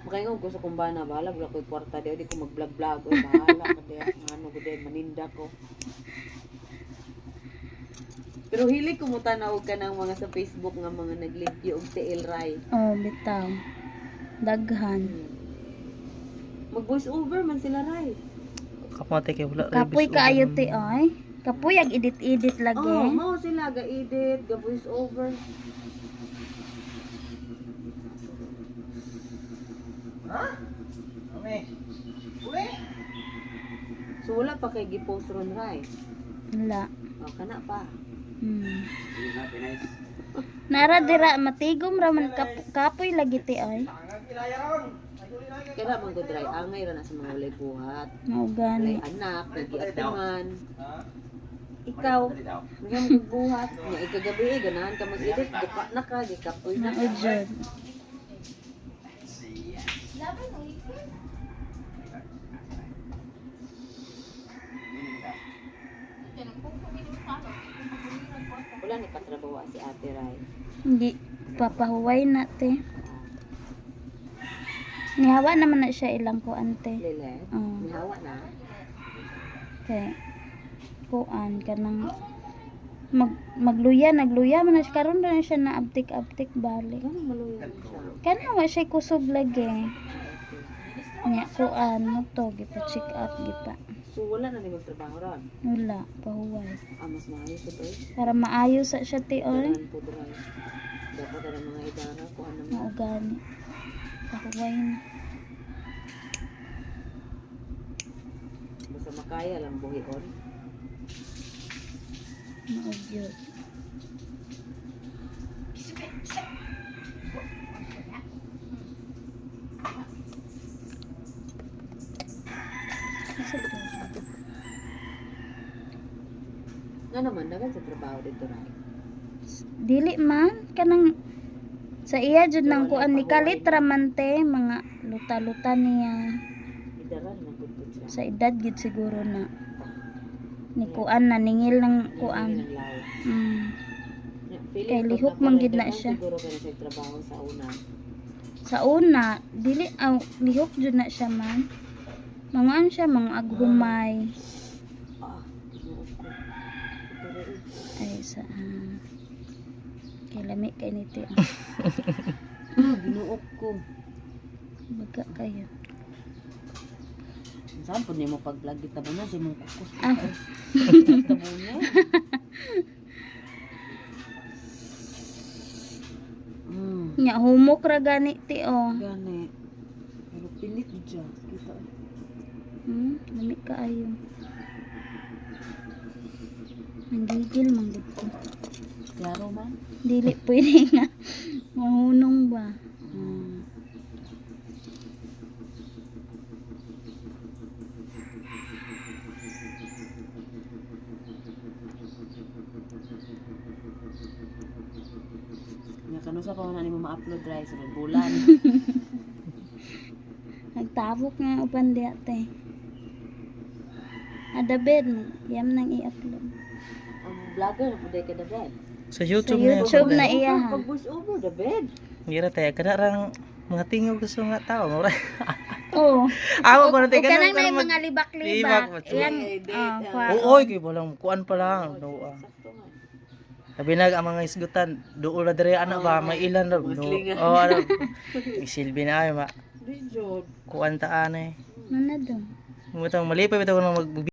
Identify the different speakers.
Speaker 1: Makaingon ko sa kumbana, bahala wala ko'y kwarta di ko mag-vlog-vlog o bahala ko di ano ko di maninda ko. Pero hili ko mo tanawag ka ng mga sa Facebook nga mga nag-live og TL Rai.
Speaker 2: Oh, bitaw. Daghan.
Speaker 1: Mag-voice over man sila Rai.
Speaker 3: Kapote kay wala
Speaker 2: Kapoy kaayo ti ay. Kapoy ang edit-edit lagi.
Speaker 1: Oh, mao sila ga-edit, ga-voice over.
Speaker 3: Ha? Ame. Uli.
Speaker 1: So wala pa kay gi-post ron Rai.
Speaker 2: Wala.
Speaker 1: O kana pa.
Speaker 2: Nara dira matigom ra man kapoy lagi ti ay.
Speaker 1: Kaya man ko dry angay ra na sa mga walay buhat.
Speaker 2: Mao
Speaker 1: Walay
Speaker 2: gani.
Speaker 1: anak, nag-iatuman. Ikaw, nga magbuhat. Nga ikagabi, ganahan ka mag-edit. Gipa na ka, gikapoy na
Speaker 2: Mao
Speaker 1: ka.
Speaker 2: jud.
Speaker 1: Wala ni katrabaho si Ate Rai.
Speaker 2: Hindi papahuway na te. Nihawa naman na siya ilang ko ante.
Speaker 1: Lele,
Speaker 2: Oh.
Speaker 1: mihawa na.
Speaker 2: Okay. Kuan kanang nagluya man na siya karon na siya na abtik balik.
Speaker 1: Gano'ng maluyan siya.
Speaker 2: Kana wa siya kusog lagi. Nya kuan mo to gipa-check up gipa.
Speaker 1: So wala na ni magtrabaho ron.
Speaker 2: Wala pahuway.
Speaker 1: Mas maayos ito eh.
Speaker 2: Para maayo sa siya ti oy.
Speaker 1: Ganahan po Rai. Dapat na mga idara ko ano mo.
Speaker 2: Mao gani. Pahuway na.
Speaker 1: Basta makaya lang buhion.
Speaker 2: Mao jud.
Speaker 1: Nga naman, dagan sa trabaho dito Rai.
Speaker 2: Dili man kanang sa iya jud nang kuan ni kalitra man te mga luta-luta niya
Speaker 1: Idaran na gud siya.
Speaker 2: sa edad gid siguro na ni kuan na ningil ng kuan.
Speaker 1: Ang law.
Speaker 2: Mm.
Speaker 1: Feeling
Speaker 2: Kay
Speaker 1: ko
Speaker 2: lihok
Speaker 1: na
Speaker 2: man
Speaker 1: pala
Speaker 2: gid na
Speaker 1: dagan
Speaker 2: siya.
Speaker 1: Siguro kaya sa trabaho sa una.
Speaker 2: Sa una dili lihok jud na siya man. Mangan siya mga aghumay.
Speaker 1: Ah, tinuod ko. Pero ito.
Speaker 2: Ay sa kay lami kay niti.
Speaker 1: Ginuok ko.
Speaker 2: Baga kayo.
Speaker 1: Saan po niyo mo pag-vlog kita ba na si mong kukus.
Speaker 2: Ah.
Speaker 1: Tabo niya.
Speaker 2: Nya humok ra gani ti oh.
Speaker 1: Gani. Pero pilit dyan. Kita.
Speaker 2: Lami kaayo. Nanggigil man gud ko.
Speaker 1: Klaro man.
Speaker 2: Dili pwede nga mahunong ba.
Speaker 1: Nga kanusa pa na ni mo ma-upload dry sa bulan.
Speaker 2: Nagtabok nga upan di ate. Ada bed yam nang i-upload.
Speaker 1: Ang vlogger na po day ka the bed.
Speaker 3: Sa
Speaker 2: Sa
Speaker 3: YouTube,
Speaker 2: YouTube na
Speaker 3: na.
Speaker 2: iya ha.
Speaker 1: Pag voice over the bed.
Speaker 3: Gira tayo kana rang mga tingog gusto nga tao. Mura.
Speaker 2: Oo.
Speaker 3: Ako ko na
Speaker 2: O
Speaker 3: tayo
Speaker 2: kanang na
Speaker 3: kana
Speaker 2: yung mga libak-libak.
Speaker 3: libak,
Speaker 2: Yan.
Speaker 1: Date,
Speaker 3: Oo, kay walang kuan pa lang. No,
Speaker 1: Sakto nga.
Speaker 3: Sabi na ang mga isgutan, duol na dire ana ba may ilan ra. No.
Speaker 1: Muslingan.
Speaker 3: Oh, ano. Isilbi na ay ma.
Speaker 1: Di jod.
Speaker 3: Kuan taan eh.
Speaker 2: Ano daw?
Speaker 3: Mutang malipay bitaw ko mag